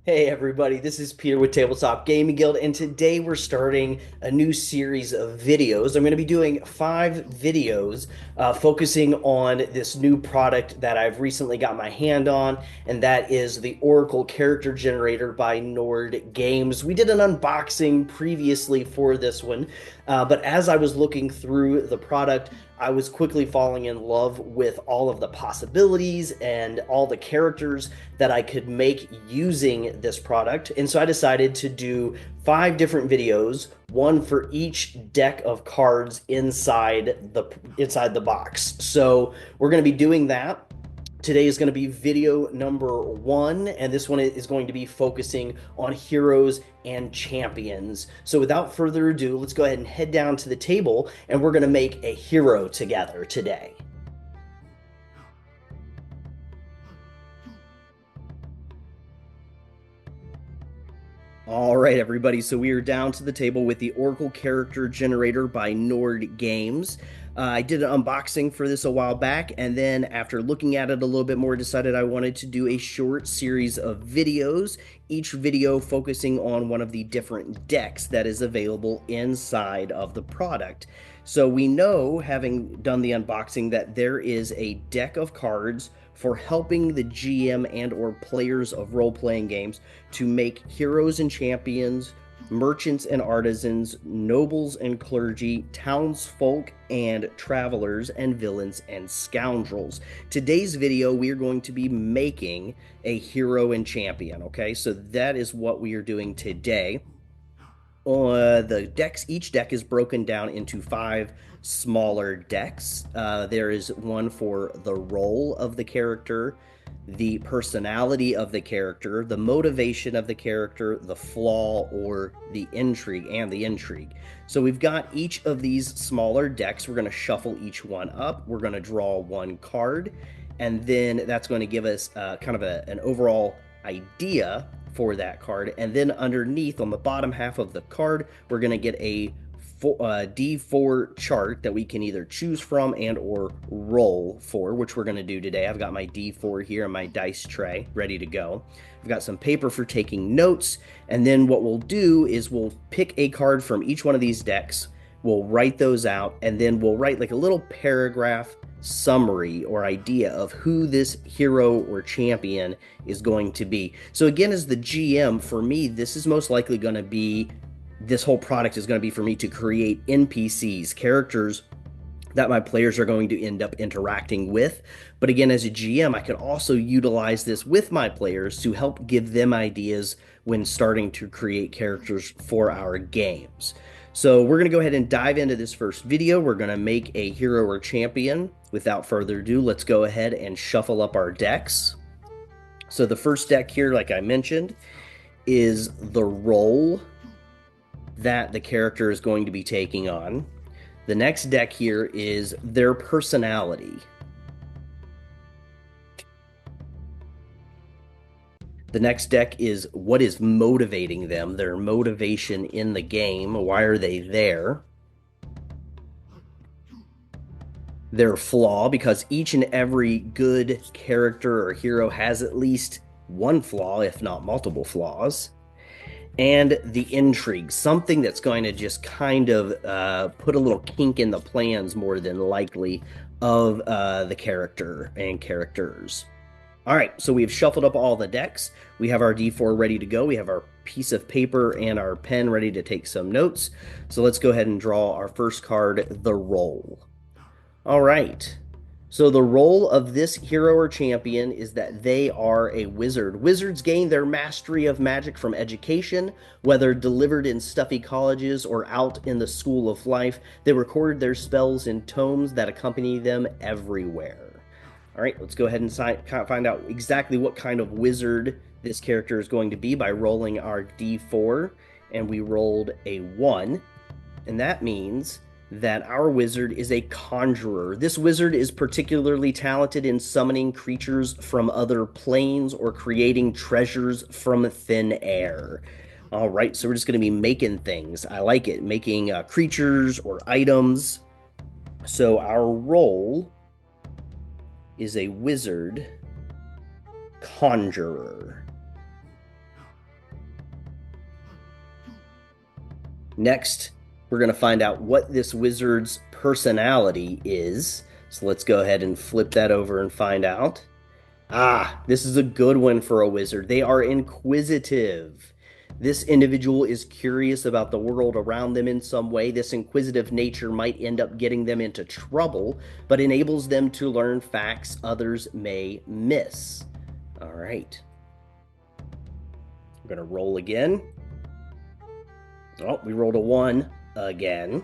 Hey everybody, this is Peter with Tabletop Gaming Guild, and today we're starting a new series of videos. I'm going to be doing 5 videos focusing on this new product that I've recently got my hand on, and that is the Oracle Character Generator by Nord Games. We did an unboxing previously for this one, but as I was looking through the product, I was quickly falling in love with all of the possibilities and all the characters that I could make using this product. And so I decided to do 5 different videos, one for each deck of cards inside the box. So we're going to be doing that. Today is going to be video number 1, and this one is going to be focusing on heroes and champions. So without further ado, let's go ahead and head down to the table, and we're going to make a hero together today. All right, everybody. So we are down to the table with the Oracle Character Generator by Nord Games. I did an unboxing for this a while back, and then after looking at it a little bit more, decided I wanted to do a short series of videos, each video focusing on one of the different decks that is available inside of the product. So we know, having done the unboxing, that there is a deck of cards for helping the GM and or players of role-playing games to make heroes and champions, merchants and artisans, nobles and clergy, townsfolk and travelers, and villains and scoundrels. Today's video, we are going to be making a hero and champion, okay? So that is what we are doing today. The decks, each deck is broken down into 5 smaller decks. There is one for the role of the character, the personality of the character, the motivation of the character, the flaw, or the intrigue. So we've got each of these smaller decks. We're going to shuffle each one up. We're going to draw one card, and then that's going to give us kind of an overall idea for that card. And then underneath on the bottom half of the card, we're going to get a D4 chart that we can either choose from and or roll for, which we're going to do today. I've got my D4 here and my dice tray ready to go. I've got some paper for taking notes, and then what we'll do is we'll pick a card from each one of these decks. We'll write those out, and then we'll write like a little paragraph summary or idea of who this hero or champion is going to be. So again, as the GM, for me, this is most likely going to be, this whole product is going to be for me to create NPCs, characters that my players are going to end up interacting with. But again, as a GM, I can also utilize this with my players to help give them ideas when starting to create characters for our games. So we're going to go ahead and dive into this first video. We're going to make a hero or champion. Without further ado, let's go ahead and shuffle up our decks. So the first deck here, like I mentioned, is the role that the character is going to be taking on. The next deck here is their personality. The next deck is what is motivating them, their motivation in the game. Why are they there? Their flaw, because each and every good character or hero has at least one flaw, if not multiple flaws. And the intrigue, something that's going to just kind of put a little kink in the plans, more than likely, of the character and characters. All right, so we've shuffled up all the decks. We have our D4 ready to go. We have our piece of paper and our pen ready to take some notes. So let's go ahead and draw our first card, the role. All right. So the role of this hero or champion is that they are a wizard. Wizards gain their mastery of magic from education, whether delivered in stuffy colleges or out in the school of life. They record their spells in tomes that accompany them everywhere. All right, let's go ahead and find out exactly what kind of wizard this character is going to be by rolling our D4. And we rolled a 1. And that means that our wizard is a conjurer. This wizard is particularly talented in summoning creatures from other planes or creating treasures from thin air. All right, so we're just going to be making things. I like it, making creatures or items. So our role is a wizard conjurer. Next, we're going to find out what this wizard's personality is. So let's go ahead and flip that over and find out. Ah, this is a good one for a wizard. They are inquisitive. This individual is curious about the world around them in some way. This inquisitive nature might end up getting them into trouble, but enables them to learn facts others may miss. All right. I'm going to roll again. Oh, we rolled a 1 again.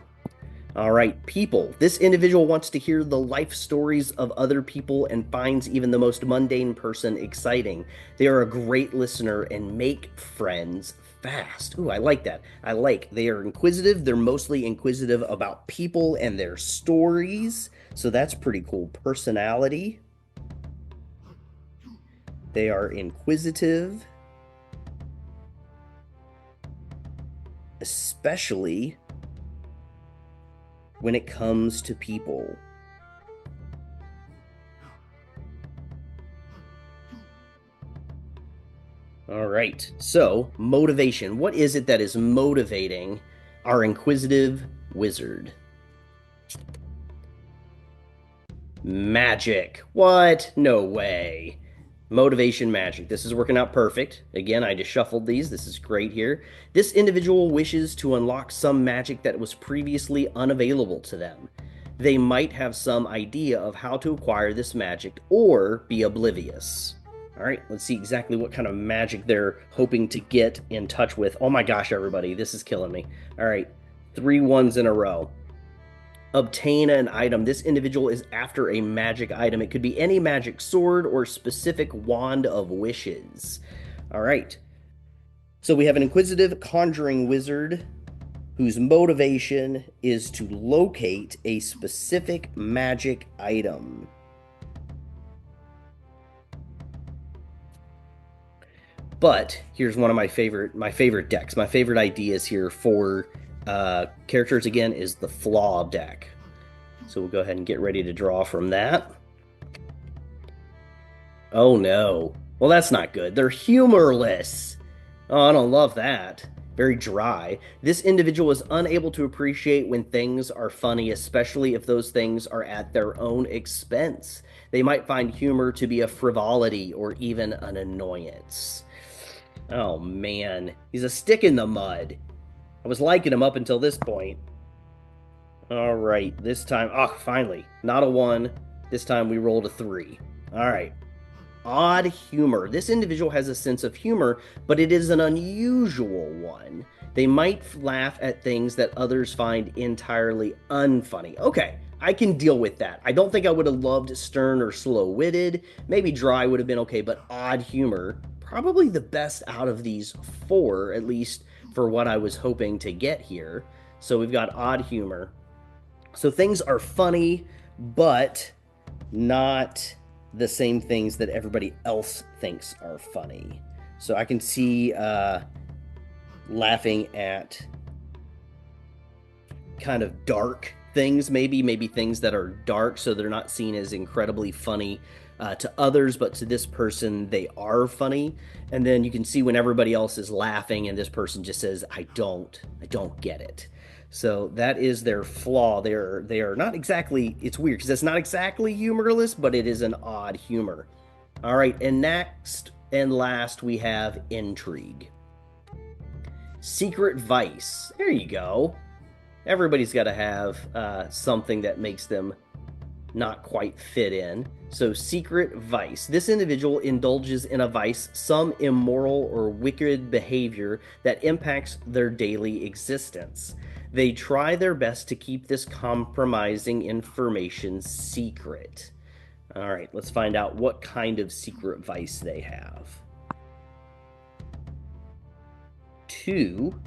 All right, people. This individual wants to hear the life stories of other people and finds even the most mundane person exciting. They are a great listener and make friends fast. Ooh, I like that. They are inquisitive. They're mostly inquisitive about people and their stories. So that's pretty cool. Personality. They are inquisitive, especially when it comes to people. All right, so motivation. What is it that is motivating our inquisitive wizard? Magic. What? No way. Motivation magic. This is working out perfect. Again, I just shuffled these. This is great here. This individual wishes to unlock some magic that was previously unavailable to them. They might have some idea of how to acquire this magic or be oblivious. All right, let's see exactly what kind of magic they're hoping to get in touch with. Oh my gosh, everybody, this is killing me. All right, 3 ones in a row. Obtain an item. This individual is after a magic item. It could be any magic sword or specific wand of wishes. All right. So we have an inquisitive conjuring wizard whose motivation is to locate a specific magic item. But here's one of my favorite decks. My favorite ideas here for characters, again, is the flaw deck. So we'll go ahead and get ready to draw from that. Oh no. Well, that's not good. They're humorless. Oh, I don't love that. Very dry. This individual is unable to appreciate when things are funny, especially if those things are at their own expense. They might find humor to be a frivolity or even an annoyance. Oh man, he's a stick in the mud. I was liking him up until this point. All right, this time, finally, not a 1. This time we rolled a 3. All right. Odd humor. This individual has a sense of humor, but it is an unusual one. They might laugh at things that others find entirely unfunny. Okay, I can deal with that. I don't think I would have loved stern or slow-witted. Maybe dry would have been okay, but odd humor, probably the best out of these 4, at least for what I was hoping to get here. So we've got odd humor. So things are funny, but not the same things that everybody else thinks are funny. So I can see laughing at kind of dark things, maybe things that are dark, so they're not seen as incredibly funny to others, but to this person they are funny. And then you can see when everybody else is laughing and this person just says, I don't get it. So that is their flaw. They are not exactly, it's weird because it's not exactly humorless, but it is an odd humor. All right, and next and last we have intrigue. Secret vice. There you go. Everybody's got to have something that makes them not quite fit in. So secret vice. This individual indulges in a vice, some immoral or wicked behavior that impacts their daily existence. They try their best to keep this compromising information secret. All right, let's find out what kind of secret vice they have. 2,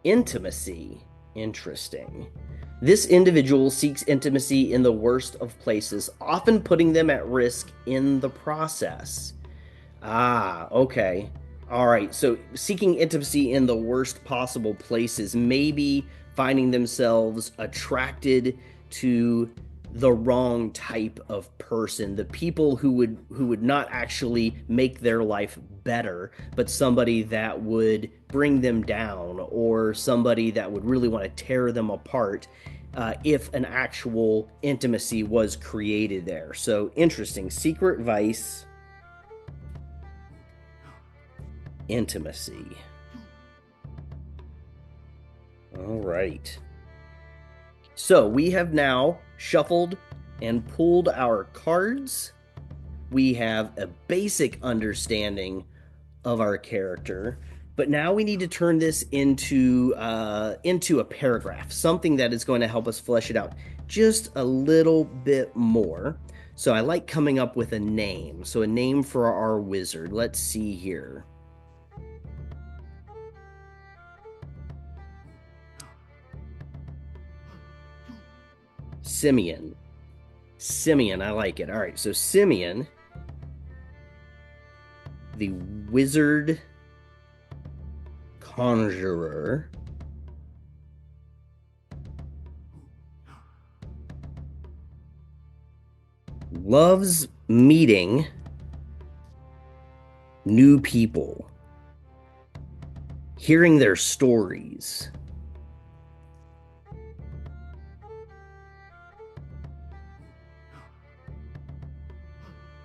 intimacy. Interesting. This individual seeks intimacy in the worst of places, often putting them at risk in the process. Okay. All right, so seeking intimacy in the worst possible places, maybe finding themselves attracted to the wrong type of person, the people who would not actually make their life better, but somebody that would bring them down, or somebody that would really want to tear them apart, if an actual intimacy was created there. So interesting. Secret vice, intimacy. All right. So we have now shuffled and pulled our cards. We have a basic understanding of our character, but now we need to turn this into a paragraph, something that is going to help us flesh it out just a little bit more. So I like coming up with a name. So a name for our wizard. Let's see here. Simeon. Simeon, I like it. All right, so Simeon, the wizard conjurer, loves meeting new people, hearing their stories.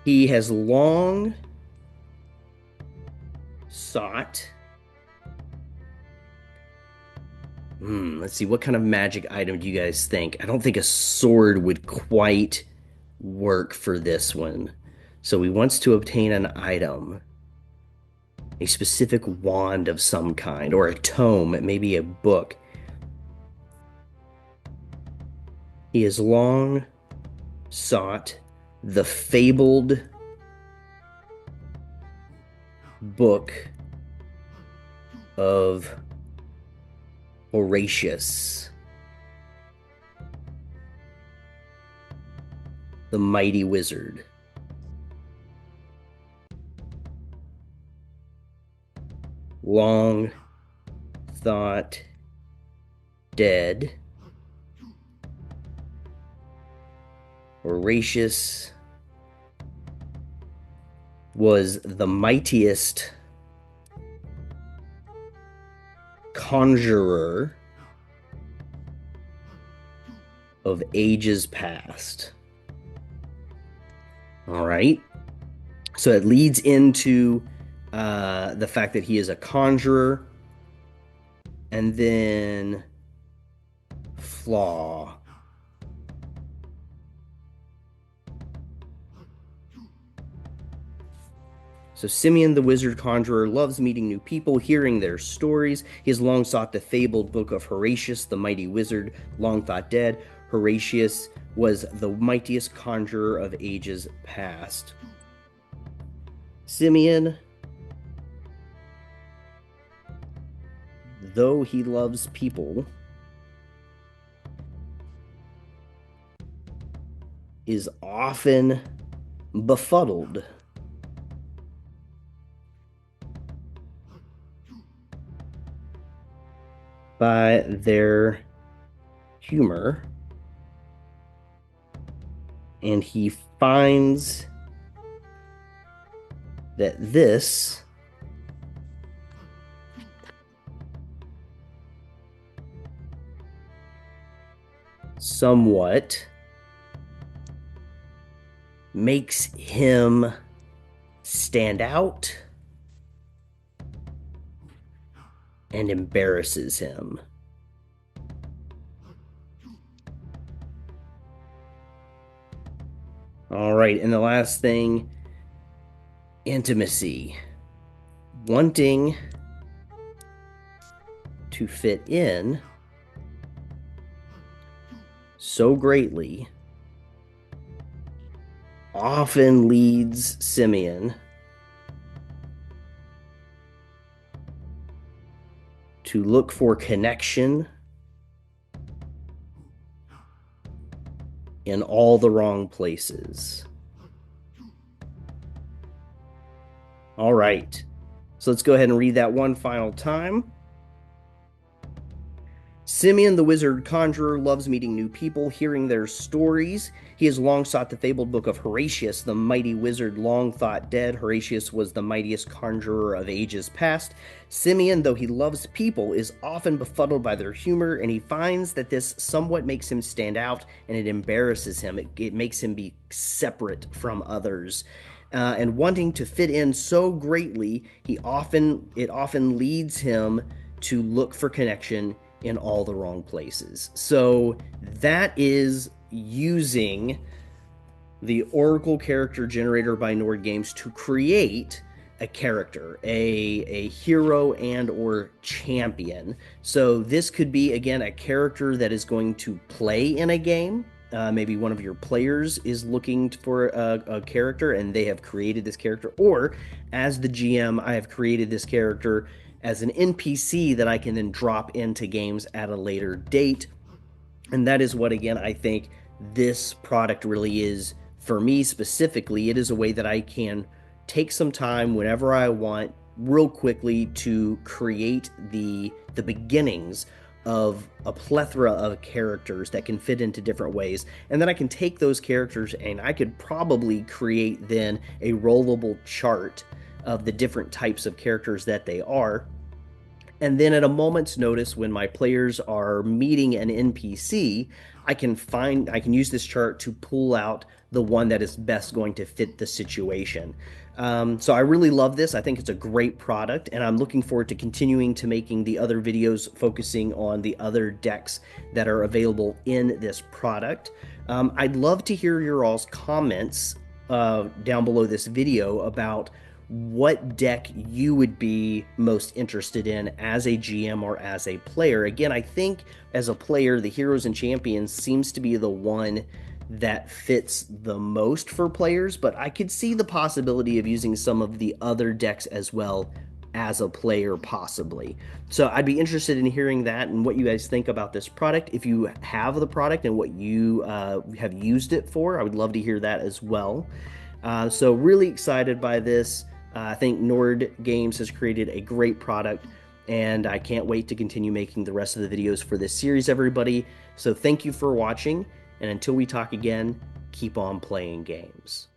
He has long sought. Let's see, what kind of magic item do you guys think? I don't think a sword would quite work for this one. So he wants to obtain an item, a specific wand of some kind, or a tome, maybe a book. He has long sought the fabled book of Horatius, the mighty wizard. Long thought dead. Horatius was the mightiest conjurer of ages past. All right. So it leads into the fact that he is a conjurer, and then flaw. So Simeon the wizard conjurer loves meeting new people, hearing their stories. He has long sought the fabled book of Horatius, the mighty wizard, long thought dead. Horatius was the mightiest conjurer of ages past. Simeon, though he loves people, is often befuddled by their humor, and he finds that this somewhat makes him stand out and embarrasses him. All right, and the last thing, intimacy. Wanting to fit in so greatly often leads Simeon to look for connection in all the wrong places. All right. So let's go ahead and read that one final time. Simeon, the wizard conjurer, loves meeting new people, hearing their stories. He has long sought the fabled book of Horatius, the mighty wizard long thought dead. Horatius was the mightiest conjurer of ages past. Simeon, though he loves people, is often befuddled by their humor, and he finds that this somewhat makes him stand out, and it embarrasses him. It makes him be separate from others. And wanting to fit in so greatly, it often leads him to look for connection in all the wrong places. So that is using the Oracle character generator by Nord Games to create a character, a hero and or champion. So this could be, again, a character that is going to play in a game. Maybe one of your players is looking for a character and they have created this character, or as the GM, I have created this character as an NPC that I can then drop into games at a later date. And that is what, again, I think this product really is for me specifically. It is a way that I can take some time whenever I want, real quickly, to create the beginnings of a plethora of characters that can fit into different ways. And then I can take those characters and I could probably create then a rollable chart of the different types of characters that they are. And then at a moment's notice, when my players are meeting an NPC, I can use this chart to pull out the one that is best going to fit the situation. So I really love this. I think it's a great product, and I'm looking forward to continuing to making the other videos focusing on the other decks that are available in this product. I'd love to hear your all's comments down below this video about what deck you would be most interested in as a GM or as a player. Again, I think as a player, the Heroes and Champions seems to be the one that fits the most for players, but I could see the possibility of using some of the other decks as well as a player, possibly. So I'd be interested in hearing that and what you guys think about this product. If you have the product and what you have used it for, I would love to hear that as well. So really excited by this. I think Nord Games has created a great product, and I can't wait to continue making the rest of the videos for this series, everybody. So thank you for watching, and until we talk again, keep on playing games.